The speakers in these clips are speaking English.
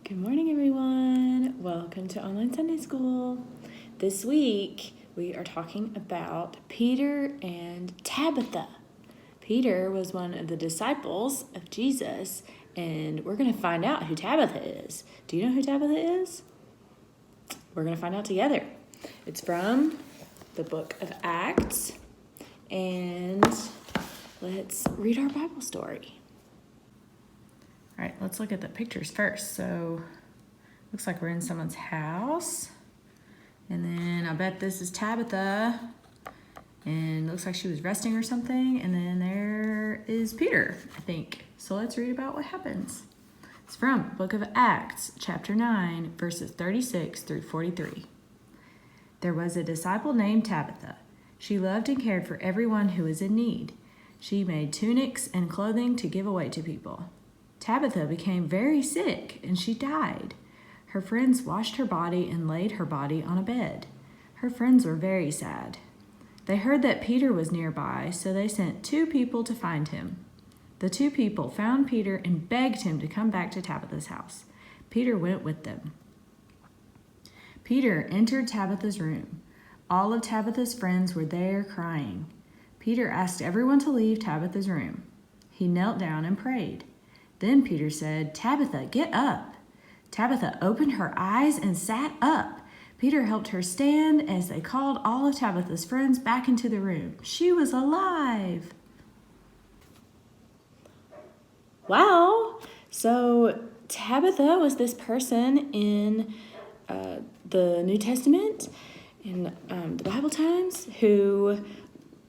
Good morning, everyone. Welcome to Online Sunday School. This week, we are talking about Peter and Tabitha. Peter was one of the disciples of Jesus, and we're going to find out who Tabitha is. Do you know who Tabitha is? We're going to find out together. It's from the book of Acts, and let's read our Bible story. All right, let's look at the pictures first. So, looks like we're in someone's house. And then I bet this is Tabitha. And looks like she was resting or something. And then there is Peter, I think. So let's read about what happens. It's from the book of Acts, chapter 9, verses 36 through 43. There was a disciple named Tabitha. She loved and cared for everyone who was in need. She made tunics and clothing to give away to people. Tabitha became very sick, and she died. Her friends washed her body and laid her body on a bed. Her friends were very sad. They heard that Peter was nearby, so they sent 2 people to find him. The 2 people found Peter and begged him to come back to Tabitha's house. Peter went with them. Peter entered Tabitha's room. All of Tabitha's friends were there crying. Peter asked everyone to leave Tabitha's room. He knelt down and prayed. Then Peter said, "Tabitha, get up." Tabitha opened her eyes and sat up. Peter helped her stand as they called all of Tabitha's friends back into the room. She was alive. Wow. So Tabitha was this person in the New Testament, in the Bible times, who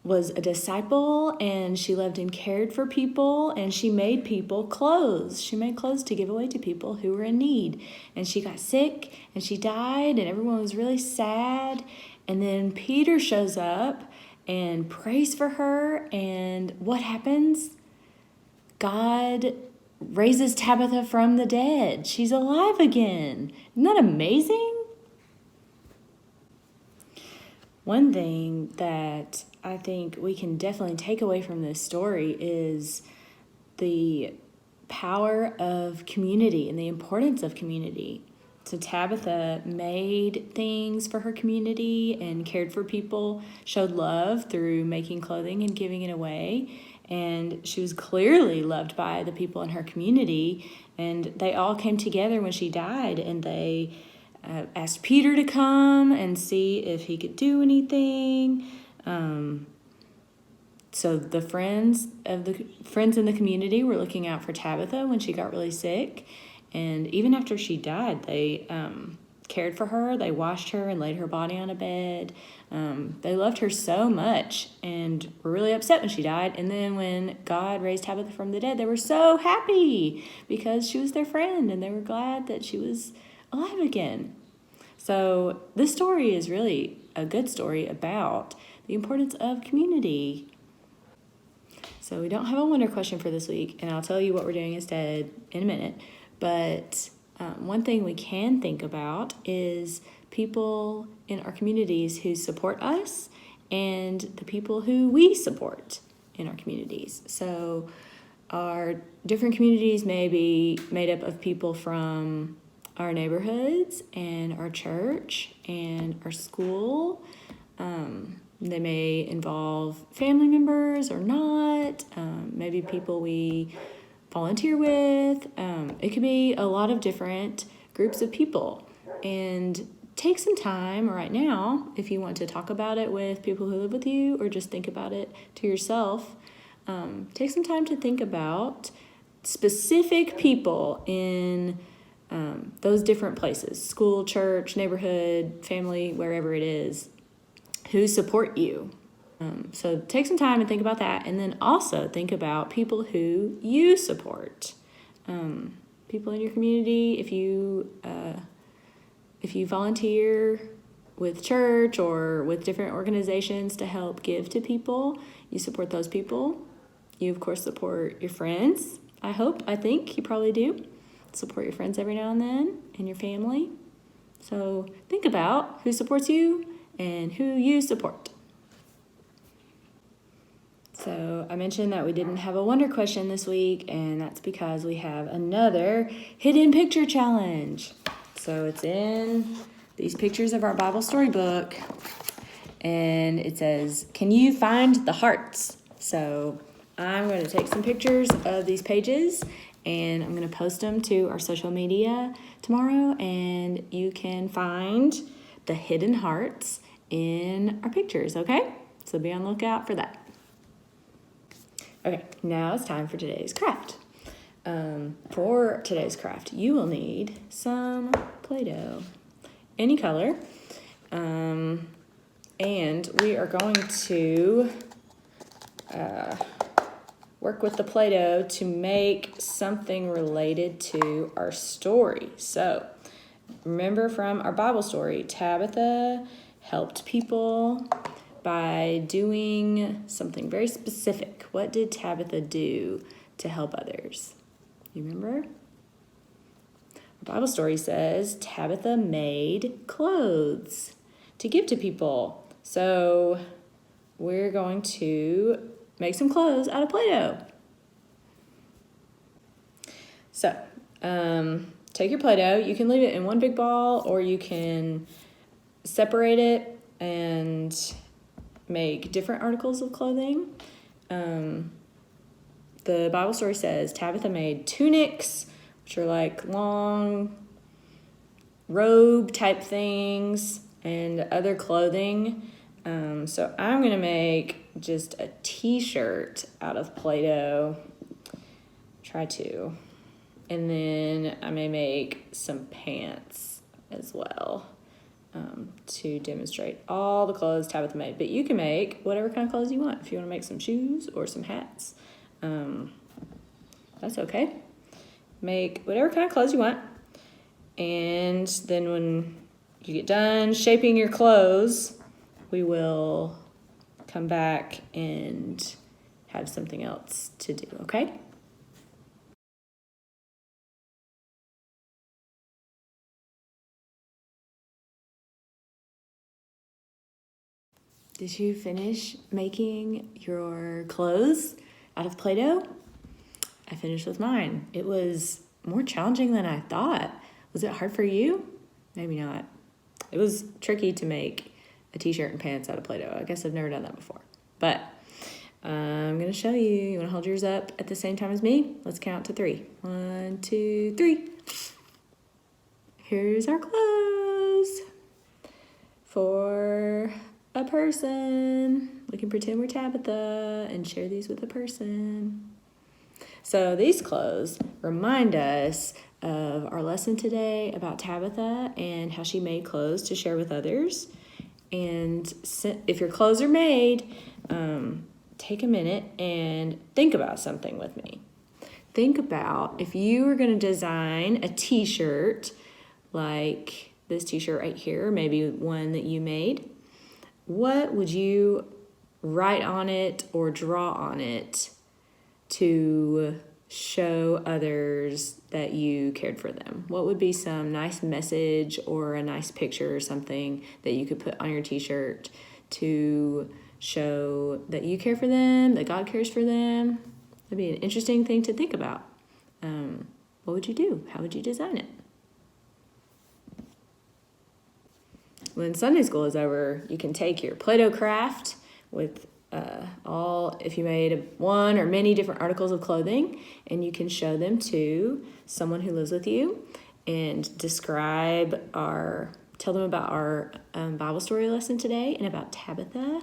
was a disciple, and she loved and cared for people, and she made people clothes. She made clothes to give away to people who were in need. And she got sick, and she died, and everyone was really sad. And then Peter shows up and prays for her, and what happens? God raises Tabitha from the dead. She's alive again. Isn't that amazing? One thing that I think we can definitely take away from this story is the power of community and the importance of community. So Tabitha made things for her community and cared for people, showed love through making clothing and giving it away. And she was clearly loved by the people in her community. And they all came together when she died, and they asked Peter to come and see if he could do anything. So the friends in the community were looking out for Tabitha when she got really sick. And even after she died, they cared for her. They washed her and laid her body on a bed. They loved her so much and were really upset when she died. And then when God raised Tabitha from the dead, they were so happy because she was their friend, and they were glad that she was alive again. So this story is really a good story about the importance of community. So we don't have a wonder question for this week, and I'll tell you what we're doing instead in a minute. But one thing we can think about is people in our communities who support us and the people who we support in our communities. So our different communities may be made up of people from our neighborhoods and our church and our school. They may involve family members or not, maybe people we volunteer with. It could be a lot of different groups of people. And take some time right now, if you want to talk about it with people who live with you or just think about it to yourself, take some time to think about specific people in those different places, school, church, neighborhood, family, wherever it is, who support you. So take some time and think about that, and then also think about people who you support. People in your community, if you volunteer with church or with different organizations to help give to people, you support those people. You, of course, support your friends. I think you probably do. Support your friends every now and then, and your family. So think about who supports you and who you support. So I mentioned that we didn't have a wonder question this week, and that's because we have another hidden picture challenge. So it's in these pictures of our Bible storybook, and it says, "Can you find the hearts?" So I'm going to take some pictures of these pages, and I'm going to post them to our social media tomorrow, and you can find the hidden hearts in our pictures, okay? So be on the lookout for that. Okay, now it's time for today's craft. For today's craft, you will need some play-doh, any color, and we are going to work with the play-doh to make something related to our story. So, remember from our Bible story, Tabitha helped people by doing something very specific. What did Tabitha do to help others? You remember? Our Bible story says Tabitha made clothes to give to people. So we're going to make some clothes out of Play-Doh. So take your Play-Doh. You can leave it in one big ball, or you can separate it and make different articles of clothing. The Bible story says Tabitha made tunics, which are like long robe type things, and other clothing. So I'm going to make just a t-shirt out of Play-Doh. Try to. And then I may make some pants as well. To demonstrate all the clothes Tabitha made. But you can make whatever kind of clothes you want. If you want to make some shoes or some hats, that's okay. Make whatever kind of clothes you want. And then when you get done shaping your clothes, we will come back and have something else to do, okay? Did you finish making your clothes out of Play-Doh? I finished with mine. It was more challenging than I thought. Was it hard for you? Maybe not. It was tricky to make a t-shirt and pants out of Play-Doh. I guess I've never done that before. But I'm going to show you. You want to hold yours up at the same time as me? Let's count to 3. 1, 2, 3. Here's our clothes for a person. We can pretend we're Tabitha and share these with a person. So these clothes remind us of our lesson today about Tabitha and how she made clothes to share with others. And if your clothes are made, take a minute and think about something with me. Think about if you were going to design a t-shirt like this t-shirt right here, or maybe one that you made. What would you write on it or draw on it to show others that you cared for them? What would be some nice message or a nice picture or something that you could put on your t-shirt to show that you care for them, that God cares for them? That'd be an interesting thing to think about. What would you do? How would you design it? When Sunday school is over, you can take your Play-Doh craft with if you made one or many different articles of clothing, and you can show them to someone who lives with you and tell them about our Bible story lesson today and about Tabitha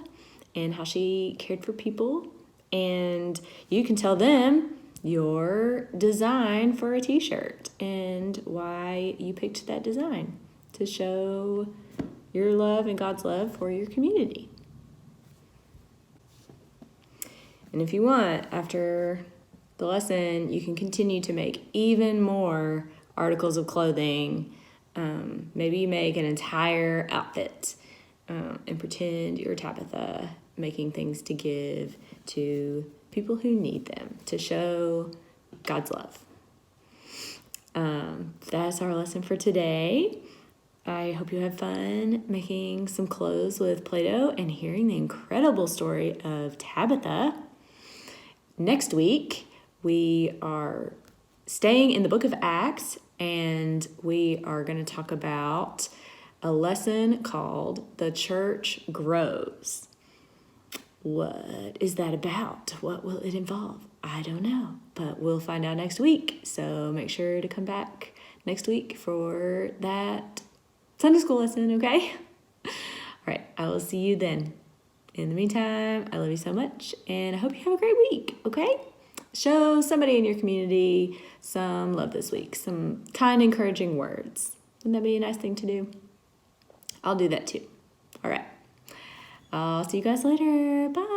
and how she cared for people. And you can tell them your design for a t-shirt and why you picked that design to show your love and God's love for your community. And if you want, after the lesson, you can continue to make even more articles of clothing. Maybe you make an entire outfit and pretend you're Tabitha, making things to give to people who need them, to show God's love. That's our lesson for today. I hope you have fun making some clothes with Play-Doh and hearing the incredible story of Tabitha. Next week, we are staying in the book of Acts, and we are going to talk about a lesson called The Church Grows. What is that about? What will it involve? I don't know, but we'll find out next week. So make sure to come back next week for that Sunday school lesson, okay? All right, I will see you then. In the meantime, I love you so much, and I hope you have a great week, okay? Show somebody in your community some love this week, some kind, encouraging words. Wouldn't that be a nice thing to do? I'll do that too. All right. I'll see you guys later. Bye.